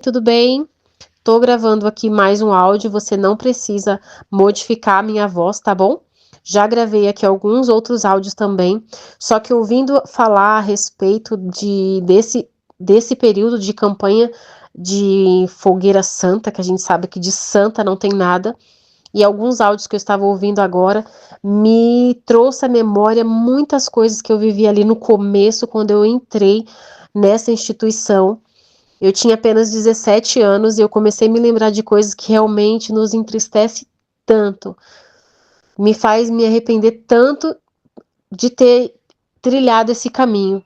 Tudo bem? Tô gravando aqui mais um áudio, você não precisa modificar a minha voz, tá bom? Já gravei aqui alguns outros áudios também, só que ouvindo falar a respeito desse período de campanha de fogueira santa, que a gente sabe que de santa não tem nada, e alguns áudios que eu estava ouvindo agora me trouxe à memória muitas coisas que eu vivi ali no começo, quando eu entrei nessa instituição. Eu tinha apenas 17 anos e eu comecei a me lembrar de coisas que realmente nos entristece tanto, me faz me arrepender tanto de ter trilhado esse caminho.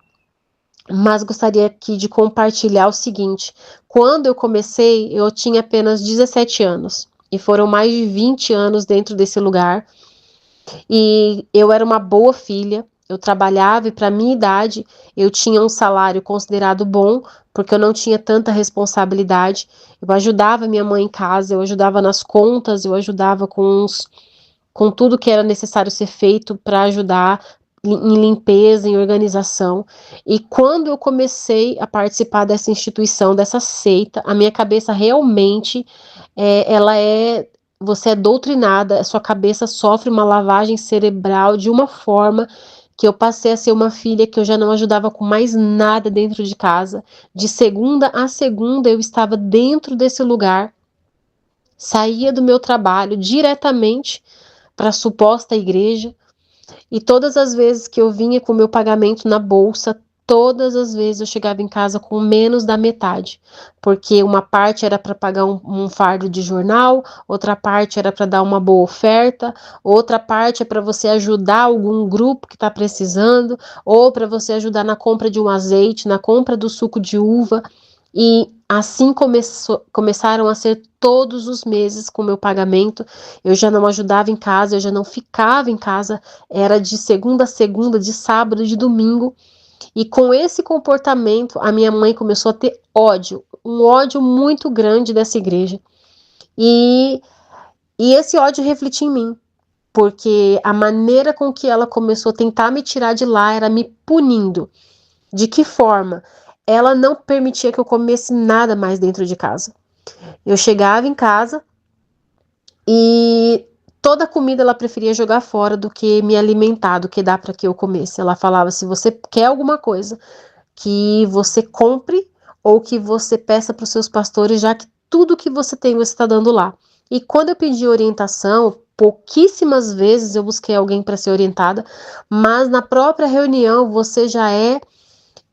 Mas gostaria aqui de compartilhar o seguinte: quando eu comecei, eu tinha apenas 17 anos e foram mais de 20 anos dentro desse lugar. E eu era uma boa filha, eu trabalhava e para minha idade eu tinha um salário considerado bom, porque eu não tinha tanta responsabilidade. Eu ajudava minha mãe em casa, eu ajudava nas contas, eu ajudava com tudo que era necessário ser feito para ajudar em limpeza, em organização. E quando eu comecei a participar dessa instituição, dessa seita, a minha cabeça realmente ela é você é doutrinada, a sua cabeça sofre uma lavagem cerebral de uma forma que eu passei a ser uma filha que eu já não ajudava com mais nada dentro de casa. De segunda a segunda eu estava dentro desse lugar, saía do meu trabalho diretamente para a suposta igreja, e todas as vezes que eu vinha com o meu pagamento na bolsa, todas as vezes eu chegava em casa com menos da metade, porque uma parte era para pagar um fardo de jornal, outra parte era para dar uma boa oferta, outra parte é para você ajudar algum grupo que está precisando, ou para você ajudar na compra de um azeite, na compra do suco de uva. E assim começaram a ser todos os meses com o meu pagamento. Eu já não ajudava em casa, eu já não ficava em casa, era de segunda a segunda, de sábado, de domingo. E com esse comportamento, a minha mãe começou a ter ódio, um ódio muito grande dessa igreja. E, e esse ódio refletia em mim, porque a maneira com que ela começou a tentar me tirar de lá era me punindo. De que forma? Ela não permitia que eu comesse nada mais dentro de casa. Eu chegava em casa e toda a comida ela preferia jogar fora do que me alimentar, do que dar para que eu comesse. Ela falava: se você quer alguma coisa, que você compre ou que você peça para os seus pastores, já que tudo que você tem você está dando lá. E quando eu pedi orientação, pouquíssimas vezes eu busquei alguém para ser orientada, mas na própria reunião você já é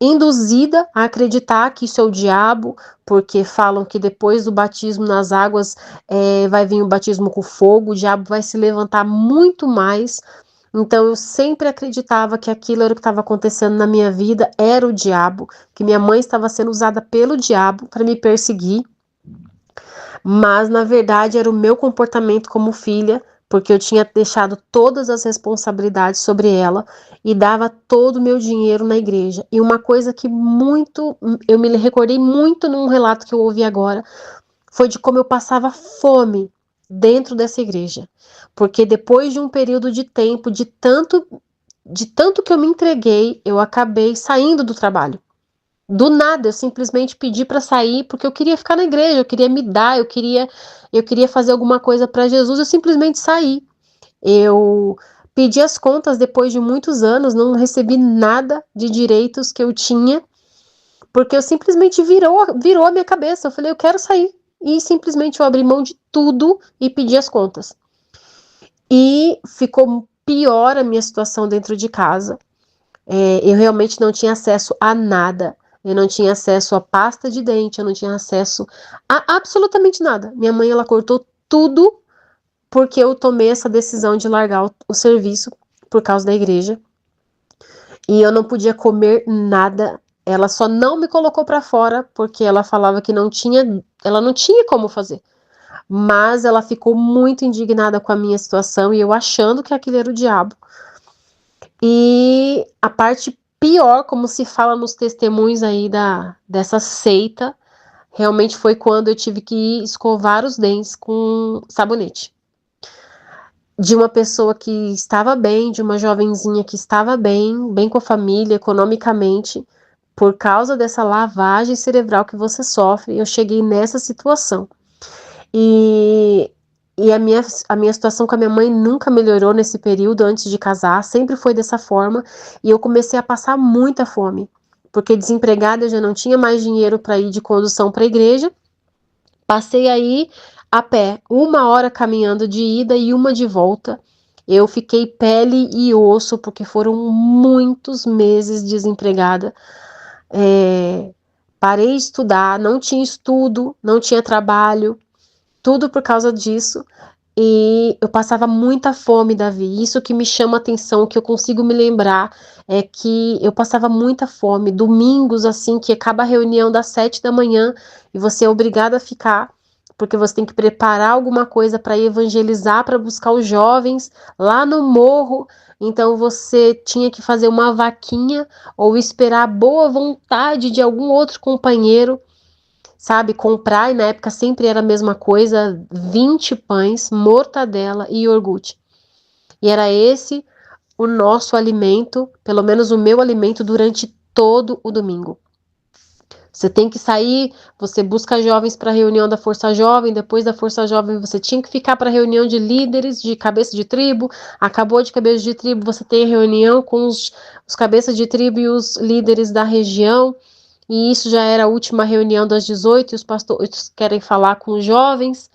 induzida a acreditar que isso é o diabo, porque falam que depois do batismo nas águas vai vir o batismo com fogo, o diabo vai se levantar muito mais. Então eu sempre acreditava que aquilo era o que estava acontecendo na minha vida, era o diabo, que minha mãe estava sendo usada pelo diabo para me perseguir, mas na verdade era o meu comportamento como filha, porque eu tinha deixado todas as responsabilidades sobre ela e dava todo o meu dinheiro na igreja. E uma coisa que eu me recordei muito num relato que eu ouvi agora, foi de como eu passava fome dentro dessa igreja. Porque depois de um período de tempo, de tanto que eu me entreguei, eu acabei saindo do trabalho. Do nada, eu simplesmente pedi para sair porque eu queria ficar na igreja, eu queria me dar, eu queria fazer alguma coisa para Jesus, eu simplesmente saí. Eu pedi as contas depois de muitos anos, não recebi nada de direitos que eu tinha, porque eu simplesmente virou a minha cabeça. Eu falei: eu quero sair. E simplesmente eu abri mão de tudo e pedi as contas. E ficou pior a minha situação dentro de casa. Eu realmente não tinha acesso a nada. Eu não tinha acesso a pasta de dente, eu não tinha acesso a absolutamente nada. Minha mãe, ela cortou tudo porque eu tomei essa decisão de largar o serviço por causa da igreja. E eu não podia comer nada. Ela só não me colocou para fora porque ela falava que ela não tinha como fazer. Mas ela ficou muito indignada com a minha situação e eu achando que aquilo era o diabo. E a parte pior, como se fala nos testemunhos aí dessa seita, realmente foi quando eu tive que escovar os dentes com sabonete. De uma pessoa que estava bem, de uma jovenzinha que estava bem com a família, economicamente, por causa dessa lavagem cerebral que você sofre, eu cheguei nessa situação. E, e a minha situação com a minha mãe nunca melhorou nesse período antes de casar, sempre foi dessa forma, e eu comecei a passar muita fome, porque desempregada eu já não tinha mais dinheiro para ir de condução para a igreja, passei aí a pé, 1 hora caminhando de ida e 1 de volta. Eu fiquei pele e osso, porque foram muitos meses desempregada. Parei de estudar, não tinha estudo, não tinha trabalho, tudo por causa disso. E eu passava muita fome, Davi. Isso que me chama a atenção, que eu consigo me lembrar, é que eu passava muita fome. Domingos, assim, que acaba a reunião das 7 da manhã e você é obrigado a ficar, porque você tem que preparar alguma coisa para evangelizar, para buscar os jovens lá no morro. Então você tinha que fazer uma vaquinha ou esperar a boa vontade de algum outro companheiro, sabe, comprar, e na época sempre era a mesma coisa, 20 pães, mortadela e iogurte. E era esse o nosso alimento, pelo menos o meu alimento, durante todo o domingo. Você tem que sair, você busca jovens para a reunião da Força Jovem, depois da Força Jovem você tinha que ficar para a reunião de líderes, de cabeça de tribo, acabou de cabeça de tribo, você tem reunião com os cabeças de tribo e os líderes da região, e isso já era a última reunião das 18, e os pastores querem falar com os jovens.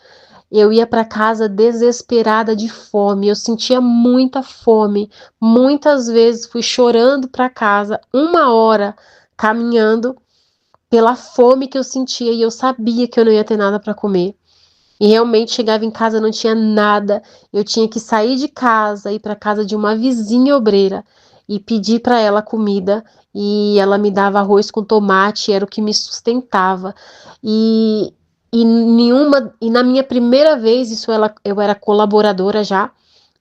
Eu ia para casa desesperada de fome, eu sentia muita fome, muitas vezes fui chorando para casa, 1 hora caminhando pela fome que eu sentia, e eu sabia que eu não ia ter nada para comer. E realmente chegava em casa, não tinha nada. Eu tinha que sair de casa, ir para casa de uma vizinha obreira e pedir para ela comida. E ela me dava arroz com tomate, era o que me sustentava. E, e na minha primeira vez, eu era colaboradora já.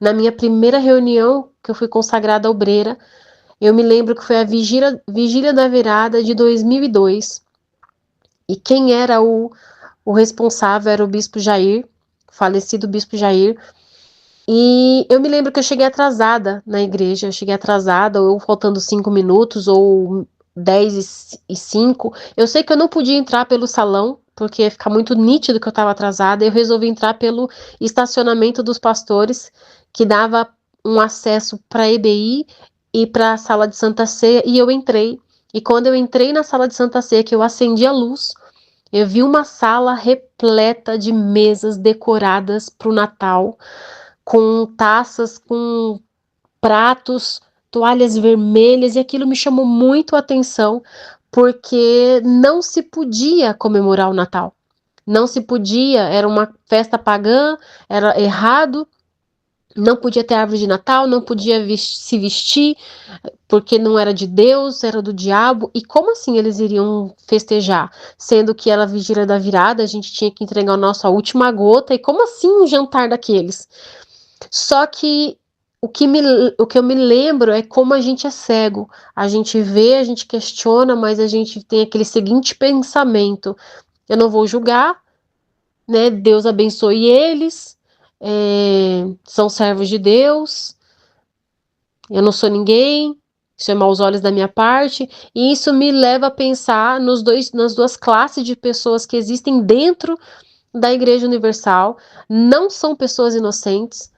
Na minha primeira reunião que eu fui consagrada obreira, eu me lembro que foi a vigília da virada de 2002. E quem era o responsável era o bispo Jair, falecido bispo Jair. E eu me lembro que eu cheguei atrasada na igreja, eu cheguei atrasada, ou faltando 5 minutos, ou 10:05. Eu sei que eu não podia entrar pelo salão, porque ia ficar muito nítido que eu estava atrasada. Eu resolvi entrar pelo estacionamento dos pastores, que dava um acesso para a EBI e para a sala de Santa Ceia, e eu entrei. E quando eu entrei na sala de Santa Ceia, que eu acendi a luz, eu vi uma sala repleta de mesas decoradas para o Natal, com taças, com pratos, toalhas vermelhas, e aquilo me chamou muito a atenção, porque não se podia comemorar o Natal. Não se podia, era uma festa pagã, era errado, não podia ter árvore de Natal, não podia se vestir, porque não era de Deus, era do diabo. E como assim eles iriam festejar? Sendo que era a vigília da virada, a gente tinha que entregar a nossa última gota, e como assim um jantar daqueles? Só que o que eu me lembro é como a gente é cego. A gente vê, a gente questiona, mas a gente tem aquele seguinte pensamento: eu não vou julgar, né? Deus abençoe eles, são servos de Deus, eu não sou ninguém, isso é maus olhos da minha parte, e isso me leva a pensar nas duas classes de pessoas que existem dentro da Igreja Universal. Não são pessoas inocentes,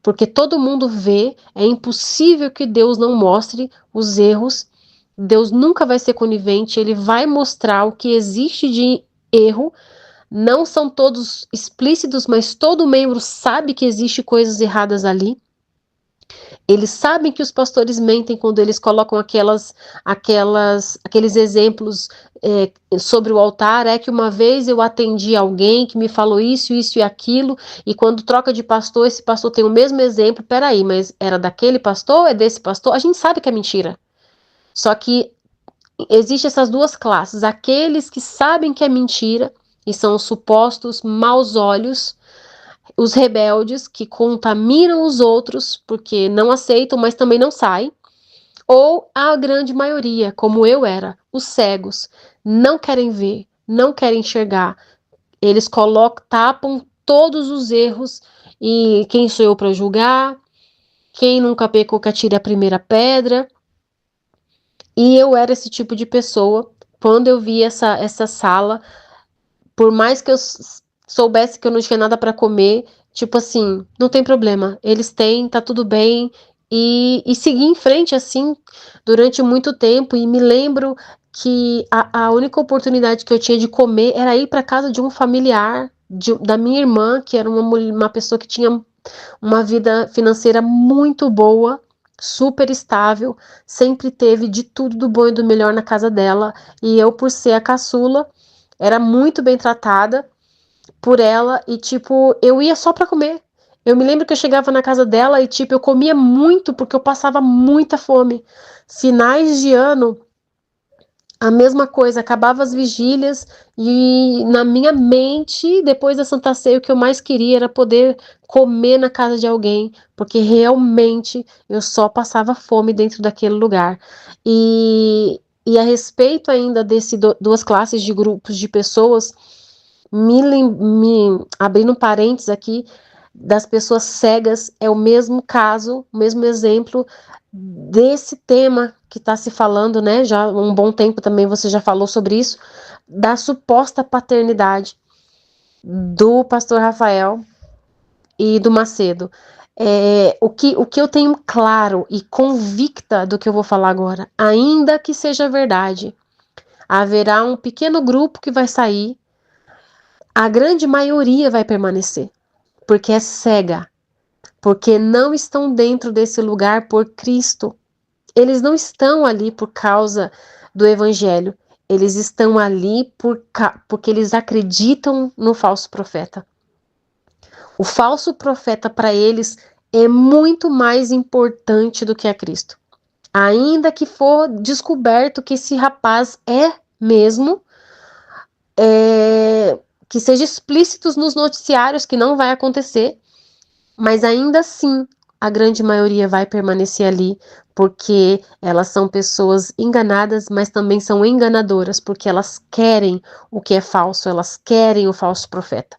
porque todo mundo vê, é impossível que Deus não mostre os erros. Deus nunca vai ser conivente, ele vai mostrar o que existe de erro. Não são todos explícitos, mas todo membro sabe que existe coisas erradas ali. Eles sabem que os pastores mentem quando eles colocam aqueles exemplos sobre o altar. É que uma vez eu atendi alguém que me falou isso, isso e aquilo, e quando troca de pastor, esse pastor tem o mesmo exemplo. Peraí, mas era daquele pastor? É desse pastor? A gente sabe que é mentira. Só que existem essas duas classes: aqueles que sabem que é mentira e são os supostos maus olhos, os rebeldes que contaminam os outros porque não aceitam, mas também não saem, ou a grande maioria, como eu era, os cegos, não querem ver, não querem enxergar, eles tapam todos os erros. E quem sou eu para julgar? Quem nunca pecou que atire a primeira pedra? E eu era esse tipo de pessoa. Quando eu vi essa sala, por mais que eu soubesse que eu não tinha nada para comer, tipo assim, não tem problema, eles têm, tá tudo bem. E segui em frente assim durante muito tempo. E me lembro que a única oportunidade que eu tinha de comer era ir para casa de um familiar da minha irmã, que era uma pessoa que tinha uma vida financeira muito boa, super estável, sempre teve de tudo do bom e do melhor na casa dela. E eu, por ser a caçula, era muito bem tratada por ela e, tipo, eu ia só pra comer. Eu me lembro que eu chegava na casa dela e, tipo, eu comia muito porque eu passava muita fome. Finais de ano, a mesma coisa, acabava as vigílias e na minha mente, depois da Santa Ceia, o que eu mais queria era poder comer na casa de alguém, porque realmente eu só passava fome dentro daquele lugar. E a respeito ainda desse duas classes de grupos de pessoas, me abrindo parênteses aqui, das pessoas cegas, é o mesmo caso, o mesmo exemplo desse tema que está se falando, né? Já há um bom tempo também você já falou sobre isso, da suposta paternidade do pastor Rafael e do Macedo. O que eu tenho claro e convicta do que eu vou falar agora, ainda que seja verdade, haverá um pequeno grupo que vai sair, a grande maioria vai permanecer, porque é cega, porque não estão dentro desse lugar por Cristo. Eles não estão ali por causa do evangelho, eles estão ali porque eles acreditam no falso profeta. O falso profeta para eles é muito mais importante do que a Cristo. Ainda que for descoberto que esse rapaz é mesmo, que seja explícitos nos noticiários que não vai acontecer, mas ainda assim a grande maioria vai permanecer ali, porque elas são pessoas enganadas, mas também são enganadoras, porque elas querem o que é falso, elas querem o falso profeta.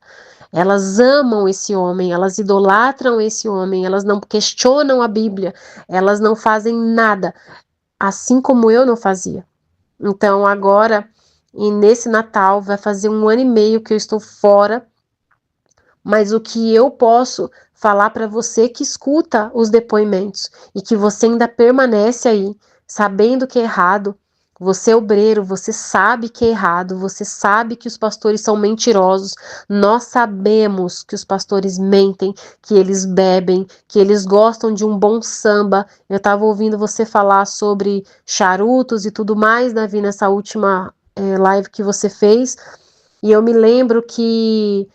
Elas amam esse homem, elas idolatram esse homem, elas não questionam a Bíblia, elas não fazem nada, assim como eu não fazia. Então agora, e nesse Natal, vai fazer 1 ano e meio que eu estou fora, mas o que eu posso falar para você que escuta os depoimentos e que você ainda permanece aí, sabendo que é errado, você é obreiro, você sabe que é errado, você sabe que os pastores são mentirosos, nós sabemos que os pastores mentem, que eles bebem, que eles gostam de um bom samba. Eu estava ouvindo você falar sobre charutos e tudo mais, Davi, nessa última live que você fez, e eu me lembro que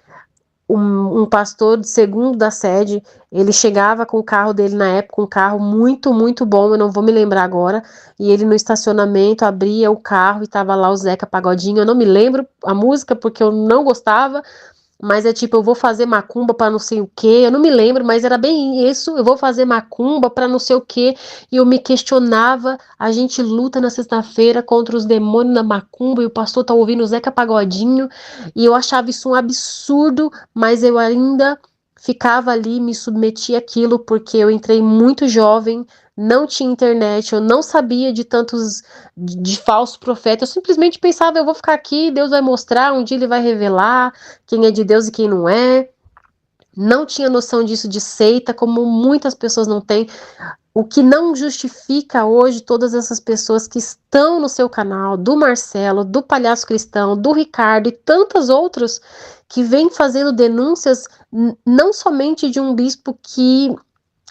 um pastor de segundo da sede, ele chegava com o carro dele na época, um carro muito, muito bom, eu não vou me lembrar agora, e ele no estacionamento abria o carro e tava lá o Zeca Pagodinho, eu não me lembro a música porque eu não gostava, mas é tipo, eu vou fazer macumba para não sei o quê, eu não me lembro, mas era bem isso, eu vou fazer macumba para não sei o quê, e eu me questionava, a gente luta na sexta-feira contra os demônios na macumba, e o pastor tá ouvindo o Zeca Pagodinho, e eu achava isso um absurdo, mas eu ainda ficava ali, me submetia àquilo, porque eu entrei muito jovem, não tinha internet, eu não sabia de tantos de falsos profetas, eu simplesmente pensava, eu vou ficar aqui, Deus vai mostrar, um dia ele vai revelar quem é de Deus e quem não é. Não tinha noção disso de seita, como muitas pessoas não têm. O que não justifica hoje todas essas pessoas que estão no seu canal, do Marcelo, do Palhaço Cristão, do Ricardo e tantas outros que vêm fazendo denúncias não somente de um bispo que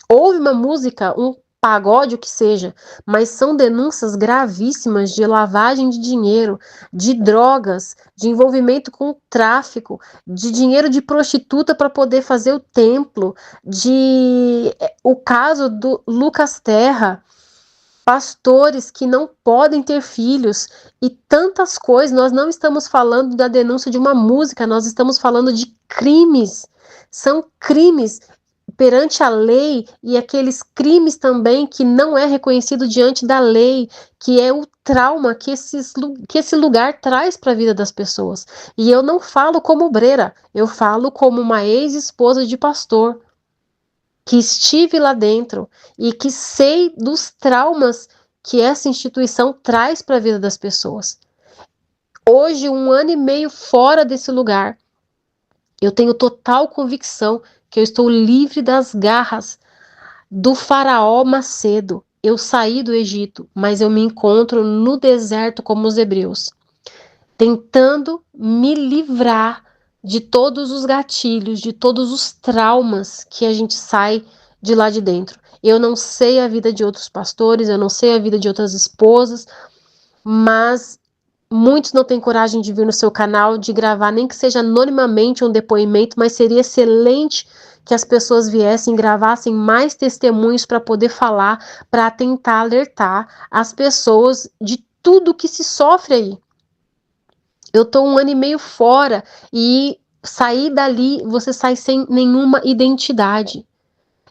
ouve uma música, um pagode, o que seja, mas são denúncias gravíssimas de lavagem de dinheiro, de drogas, de envolvimento com tráfico, de dinheiro de prostituta para poder fazer o templo, de o caso do Lucas Terra, pastores que não podem ter filhos e tantas coisas. Nós não estamos falando da denúncia de uma música, nós estamos falando de crimes. São crimes perante a lei e aqueles crimes também que não é reconhecido diante da lei, que é o trauma que esse lugar traz para a vida das pessoas. E eu não falo como obreira, eu falo como uma ex-esposa de pastor, que estive lá dentro e que sei dos traumas que essa instituição traz para a vida das pessoas. Hoje, 1 ano e meio fora desse lugar, eu tenho total convicção que eu estou livre das garras do faraó Macedo. Eu saí do Egito, mas eu me encontro no deserto como os hebreus, tentando me livrar de todos os gatilhos, de todos os traumas que a gente sai de lá de dentro. Eu não sei a vida de outros pastores, eu não sei a vida de outras esposas, mas muitos não têm coragem de vir no seu canal, de gravar, nem que seja anonimamente um depoimento, mas seria excelente que as pessoas viessem, gravassem mais testemunhos para poder falar, para tentar alertar as pessoas de tudo que se sofre aí. Eu tô 1 ano e meio fora e sair dali, você sai sem nenhuma identidade.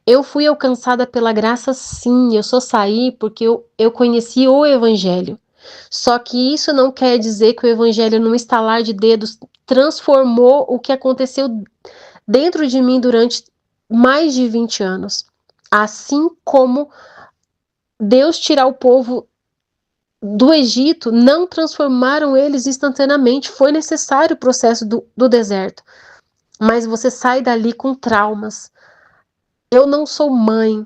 Eu fui alcançada pela graça, sim, eu só saí porque eu conheci o Evangelho. Só que isso não quer dizer que o Evangelho, num estalar de dedos, transformou o que aconteceu dentro de mim durante mais de 20 anos. Assim como Deus tirar o povo do Egito, não transformaram eles instantaneamente, foi necessário o processo do deserto. Mas você sai dali com traumas. Eu não sou mãe,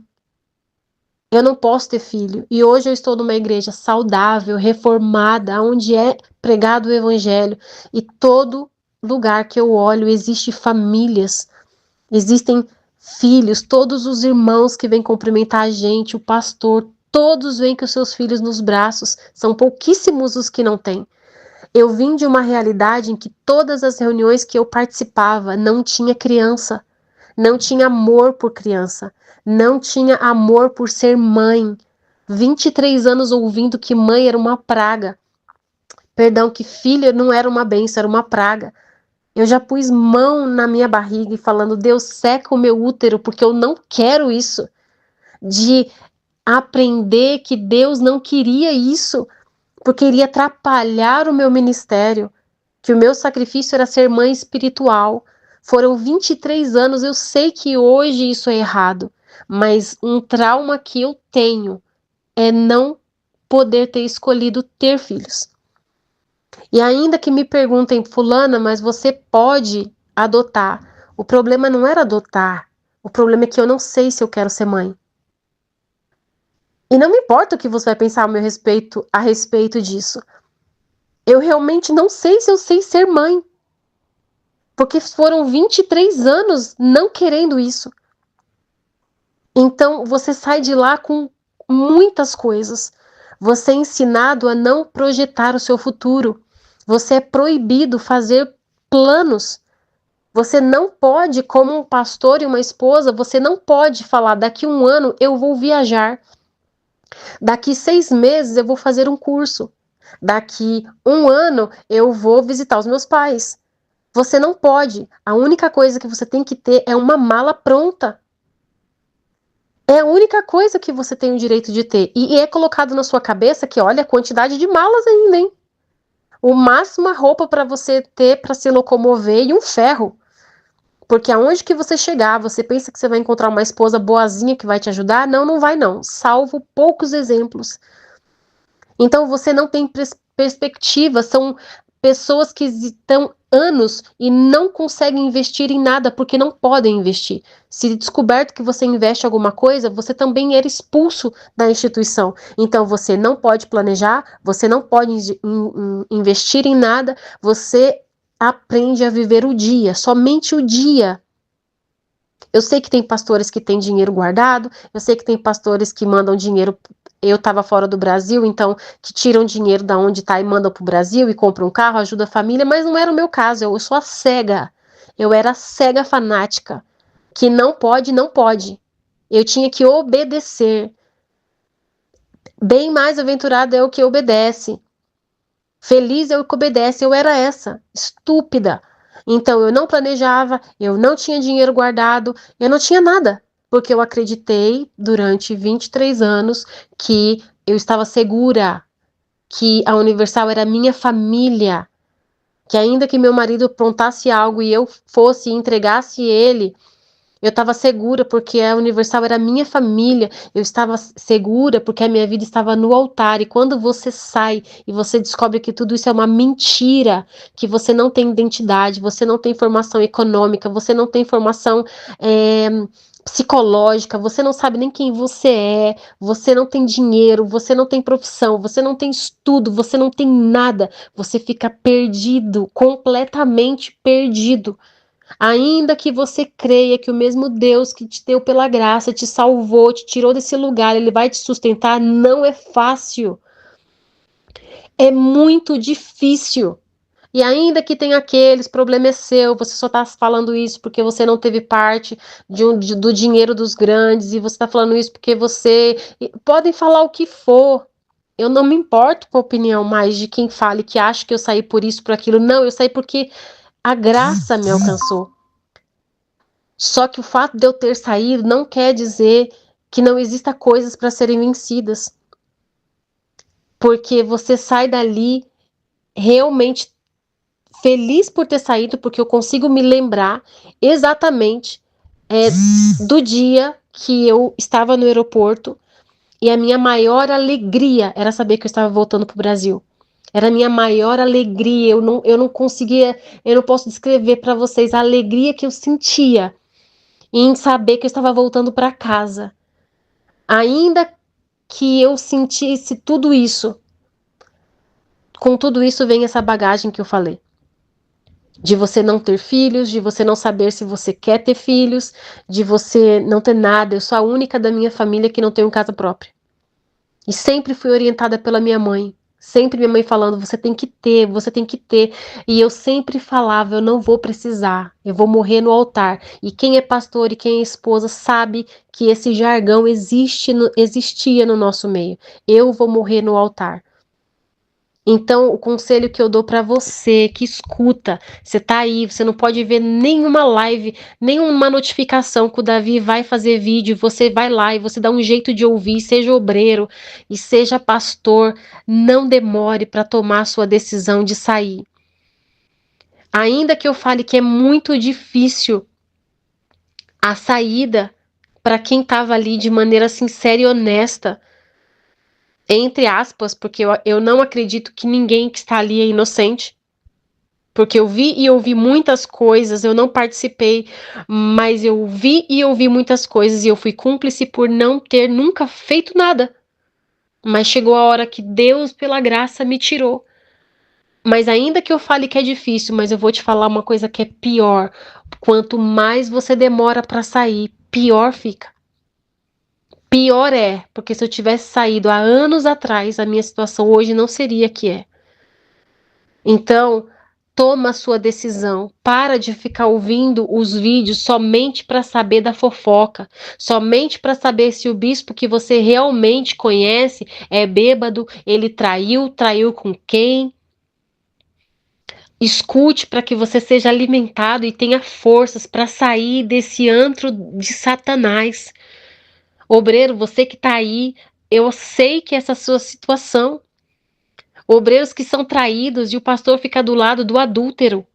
eu não posso ter filho. E hoje eu estou numa igreja saudável, reformada, onde é pregado o evangelho. E todo lugar que eu olho existe famílias, existem filhos, todos os irmãos que vêm cumprimentar a gente, o pastor, todos vêm com os seus filhos nos braços. São pouquíssimos os que não têm. Eu vim de uma realidade em que todas as reuniões que eu participava não tinha criança. Não tinha amor por criança, não tinha amor por ser mãe. 23 anos ouvindo que mãe era uma praga. Perdão, que filho não era uma bênção, era uma praga. Eu já pus mão na minha barriga e falando, Deus, seca o meu útero, porque eu não quero isso. De aprender que Deus não queria isso, porque iria atrapalhar o meu ministério, que o meu sacrifício era ser mãe espiritual. Foram 23 anos, eu sei que hoje isso é errado, mas um trauma que eu tenho é não poder ter escolhido ter filhos. E ainda que me perguntem, fulana, mas você pode adotar. O problema não era adotar, o problema é que eu não sei se eu quero ser mãe. E não me importa o que você vai pensar a respeito disso. Eu realmente não sei se eu sei ser mãe. Porque foram 23 anos não querendo isso. Então, você sai de lá com muitas coisas. Você é ensinado a não projetar o seu futuro. Você é proibido fazer planos. Você não pode, como um pastor e uma esposa, você não pode falar, daqui 1 ano eu vou viajar. Daqui 6 meses eu vou fazer um curso. Daqui 1 ano eu vou visitar os meus pais. Você não pode. A única coisa que você tem que ter é uma mala pronta. É a única coisa que você tem o direito de ter. E é colocado na sua cabeça que, olha, a quantidade de malas ainda, hein? O máximo a roupa para você ter para se locomover e um ferro. Porque aonde que você chegar, você pensa que você vai encontrar uma esposa boazinha que vai te ajudar? Não, não vai não. Salvo poucos exemplos. Então você não tem perspectiva, são pessoas que estão anos e não conseguem investir em nada porque não podem investir. Se descoberto que você investe em alguma coisa, você também era expulso da instituição. Então você não pode planejar, você não pode investir em nada, você aprende a viver o dia, somente o dia. Eu sei que tem pastores que têm dinheiro guardado, eu sei que tem pastores que mandam dinheiro. Eu estava fora do Brasil, então que tiram dinheiro da onde está e mandam para o Brasil e compram um carro, ajuda a família, mas não era o meu caso, eu sou a cega. Eu era a cega fanática, que não pode, não pode. Eu tinha que obedecer. Bem mais aventurado é o que obedece. Feliz é o que obedece, eu era essa, estúpida. Então eu não planejava, eu não tinha dinheiro guardado, eu não tinha nada. Porque eu acreditei durante 23 anos que eu estava segura, que a Universal era minha família, que ainda que meu marido aprontasse algo e eu fosse e entregasse ele, Eu estava segura porque a Universal era a minha família. Eu estava segura porque a minha vida estava no altar. E quando você sai e você descobre que tudo isso é uma mentira, que você não tem identidade, você não tem formação econômica, você não tem formação psicológica, você não sabe nem quem você não tem dinheiro, você não tem profissão, você não tem estudo, você não tem nada. Você fica perdido, completamente perdido. Ainda que você creia que o mesmo Deus que te deu pela graça, te salvou, te tirou desse lugar, ele vai te sustentar, não é fácil. É muito difícil. E ainda que tenha aqueles, problema é seu, você só está falando isso porque você não teve parte do dinheiro dos grandes, e você está falando isso porque você. Podem falar o que for. Eu não me importo com a opinião mais de quem fale que acha que eu saí por isso, por aquilo. Não, eu saí porque a graça me alcançou. Só que o fato de eu ter saído não quer dizer que não exista coisas para serem vencidas. Porque você sai dali realmente feliz por ter saído, porque eu consigo me lembrar exatamente do dia que eu estava no aeroporto e a minha maior alegria era saber que eu estava voltando para o Brasil. Era a minha maior alegria. Eu não conseguia, eu não posso descrever para vocês a alegria que eu sentia em saber que eu estava voltando para casa. Ainda que eu sentisse tudo isso, com tudo isso vem essa bagagem que eu falei. De você não ter filhos, de você não saber se você quer ter filhos, de você não ter nada. Eu sou a única da minha família que não tem casa própria. E sempre fui orientada pela minha mãe. Sempre minha mãe falando, você tem que ter, você tem que ter. E eu sempre falava, eu não vou precisar, eu vou morrer no altar. E quem é pastor e quem é esposa sabe que esse jargão existia no nosso meio. Eu vou morrer no altar. Então, o conselho que eu dou para você que escuta, você tá aí, você não pode ver nenhuma live, nenhuma notificação que o Davi vai fazer vídeo, você vai lá e você dá um jeito de ouvir, seja obreiro e seja pastor, não demore para tomar a sua decisão de sair. Ainda que eu fale que é muito difícil a saída para quem estava ali de maneira sincera e honesta, entre aspas, porque eu não acredito que ninguém que está ali é inocente. Porque eu vi e ouvi muitas coisas, eu não participei, mas eu vi e ouvi muitas coisas e eu fui cúmplice por não ter nunca feito nada. Mas chegou a hora que Deus, pela graça, me tirou. Mas ainda que eu fale que é difícil, mas eu vou te falar uma coisa que é pior. Quanto mais você demora para sair, pior fica. Pior é, porque se eu tivesse saído há anos atrás, a minha situação hoje não seria a que é. Então, toma a sua decisão. Para de ficar ouvindo os vídeos somente para saber da fofoca, somente para saber se o bispo que você realmente conhece é bêbado, ele traiu com quem. Escute para que você seja alimentado e tenha forças para sair desse antro de Satanás. Obreiro, você que está aí, eu sei que essa é a sua situação. Obreiros que são traídos e o pastor fica do lado do adúltero.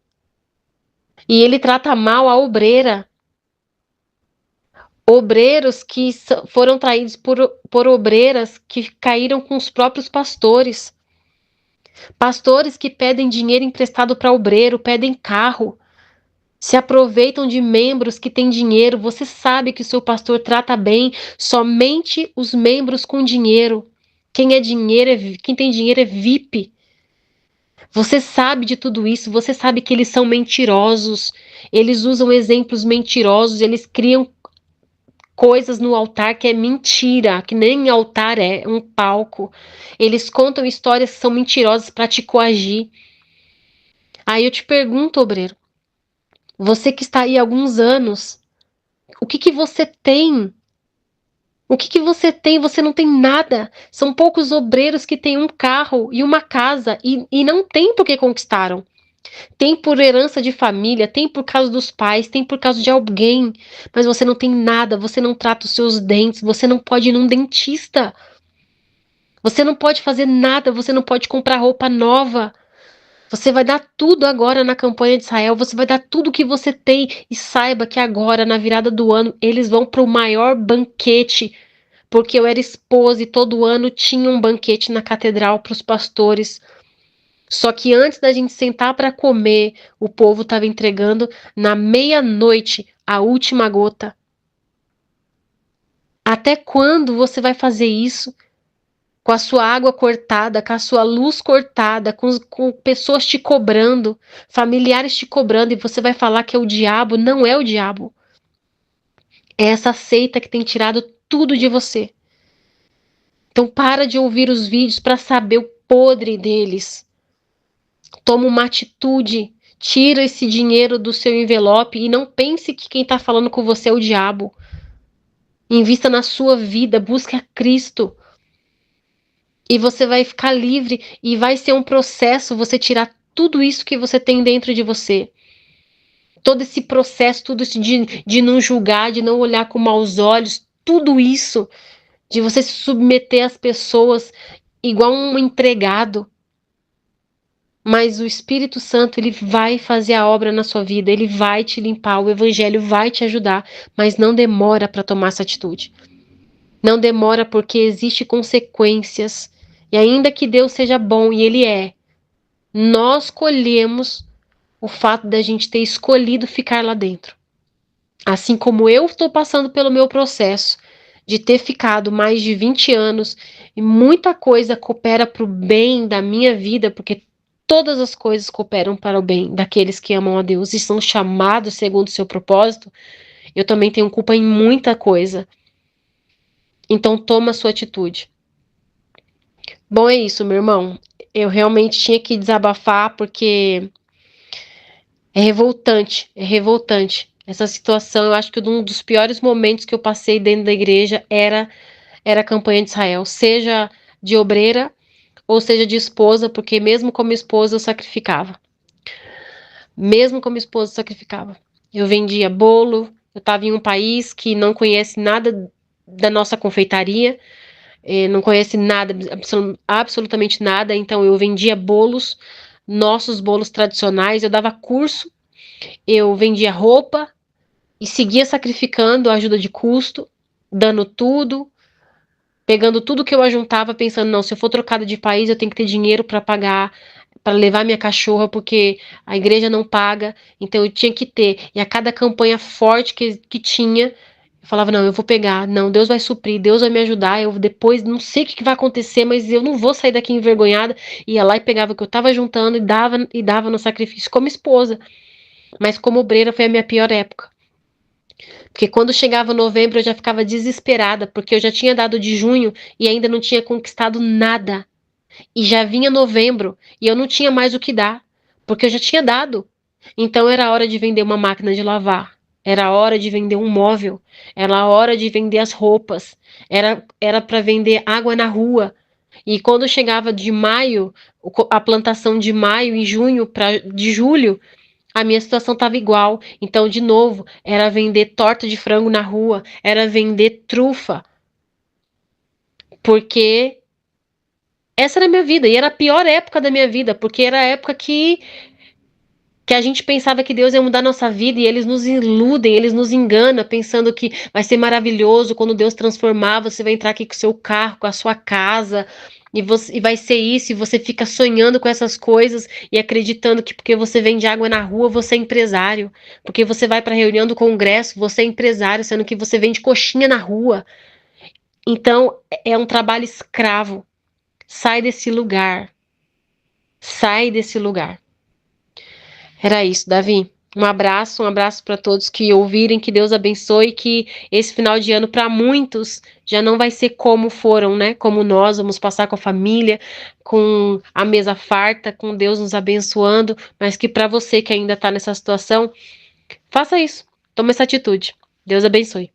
E ele trata mal a obreira. Obreiros que foram traídos por obreiras que caíram com os próprios pastores. Pastores que pedem dinheiro emprestado para obreiro, pedem carro. Se aproveitam de membros que têm dinheiro. Você sabe que o seu pastor trata bem somente os membros com dinheiro. Quem tem dinheiro é VIP. Você sabe de tudo isso, você sabe que eles são mentirosos, eles usam exemplos mentirosos, eles criam coisas no altar que é mentira, que nem altar é um palco. Eles contam histórias que são mentirosas para te coagir. Aí eu te pergunto, obreiro, você que está aí há alguns anos, o que você tem? O que você tem? Você não tem nada. São poucos obreiros que têm um carro e uma casa e não tem porque conquistaram. Tem por herança de família, tem por causa dos pais, tem por causa de alguém, mas você não tem nada, você não trata os seus dentes, você não pode ir num dentista, você não pode fazer nada, você não pode comprar roupa nova, Você vai dar tudo agora na campanha de Israel, você vai dar tudo que você tem e saiba que agora, na virada do ano, eles vão para o maior banquete, porque eu era esposa e todo ano tinha um banquete na catedral para os pastores. Só que antes da gente sentar para comer, o povo estava entregando na meia-noite a última gota. Até quando você vai fazer isso? Com a sua água cortada, com a sua luz cortada, com pessoas te cobrando, familiares te cobrando, e você vai falar que é o diabo? Não é o diabo. É essa seita que tem tirado tudo de você. Então para de ouvir os vídeos para saber o podre deles. Toma uma atitude. Tira esse dinheiro do seu envelope e não pense que quem está falando com você é o diabo. Invista na sua vida, busque a Cristo. E você vai ficar livre e vai ser um processo você tirar tudo isso que você tem dentro de você. Todo esse processo, tudo isso de não julgar, de não olhar com maus olhos, tudo isso, de você se submeter às pessoas igual um empregado. Mas o Espírito Santo, ele vai fazer a obra na sua vida, ele vai te limpar, o Evangelho vai te ajudar, mas não demora para tomar essa atitude. Não demora porque existem consequências. E ainda que Deus seja bom, e Ele é, nós colhemos o fato da gente ter escolhido ficar lá dentro. Assim como eu estou passando pelo meu processo de ter ficado mais de 20 anos e muita coisa coopera para o bem da minha vida, porque todas as coisas cooperam para o bem daqueles que amam a Deus e são chamados segundo o seu propósito, eu também tenho culpa em muita coisa. Então toma a sua atitude. Bom, é isso, meu irmão. Eu realmente tinha que desabafar porque é revoltante, é revoltante. Essa situação, eu acho que um dos piores momentos que eu passei dentro da igreja era a campanha de Israel, seja de obreira ou seja de esposa, porque mesmo como esposa eu sacrificava. Mesmo como esposa eu sacrificava. Eu vendia bolo, eu estava em um país que não conhece nada da nossa confeitaria, não conhece nada, absolutamente nada, então eu vendia bolos, nossos bolos tradicionais, eu dava curso, eu vendia roupa e seguia sacrificando a ajuda de custo, dando tudo, pegando tudo que eu ajuntava, pensando, não, se eu for trocada de país, eu tenho que ter dinheiro para pagar, para levar minha cachorra, porque a igreja não paga, então eu tinha que ter. E a cada campanha forte que tinha, eu falava, não, eu vou pegar, não, Deus vai suprir, Deus vai me ajudar, eu depois não sei o que vai acontecer, mas eu não vou sair daqui envergonhada. Ia lá e pegava o que eu estava juntando e dava no sacrifício como esposa. Mas como obreira foi a minha pior época. Porque quando chegava novembro eu já ficava desesperada, porque eu já tinha dado de junho e ainda não tinha conquistado nada. E já vinha novembro e eu não tinha mais o que dar, porque eu já tinha dado. Então era hora de vender uma máquina de lavar, era hora de vender um móvel, era hora de vender as roupas, era para vender água na rua. E quando chegava de maio, a plantação de maio e junho para de julho, a minha situação estava igual. Então, de novo, era vender torta de frango na rua, era vender trufa, porque essa era a minha vida, e era a pior época da minha vida, porque era a época que a gente pensava que Deus ia mudar nossa vida, e eles nos iludem, eles nos enganam, pensando que vai ser maravilhoso quando Deus transformar, você vai entrar aqui com o seu carro, com a sua casa, e vai ser isso, e você fica sonhando com essas coisas, e acreditando que porque você vende água na rua, você é empresário, porque você vai para a reunião do congresso, você é empresário, sendo que você vende coxinha na rua. Então, é um trabalho escravo. Sai desse lugar. Sai desse lugar. Era isso, Davi. Um abraço para todos que ouvirem, que Deus abençoe, que esse final de ano para muitos já não vai ser como foram, né? Como nós vamos passar com a família, com a mesa farta, com Deus nos abençoando, mas que para você que ainda está nessa situação, faça isso. Tome essa atitude. Deus abençoe.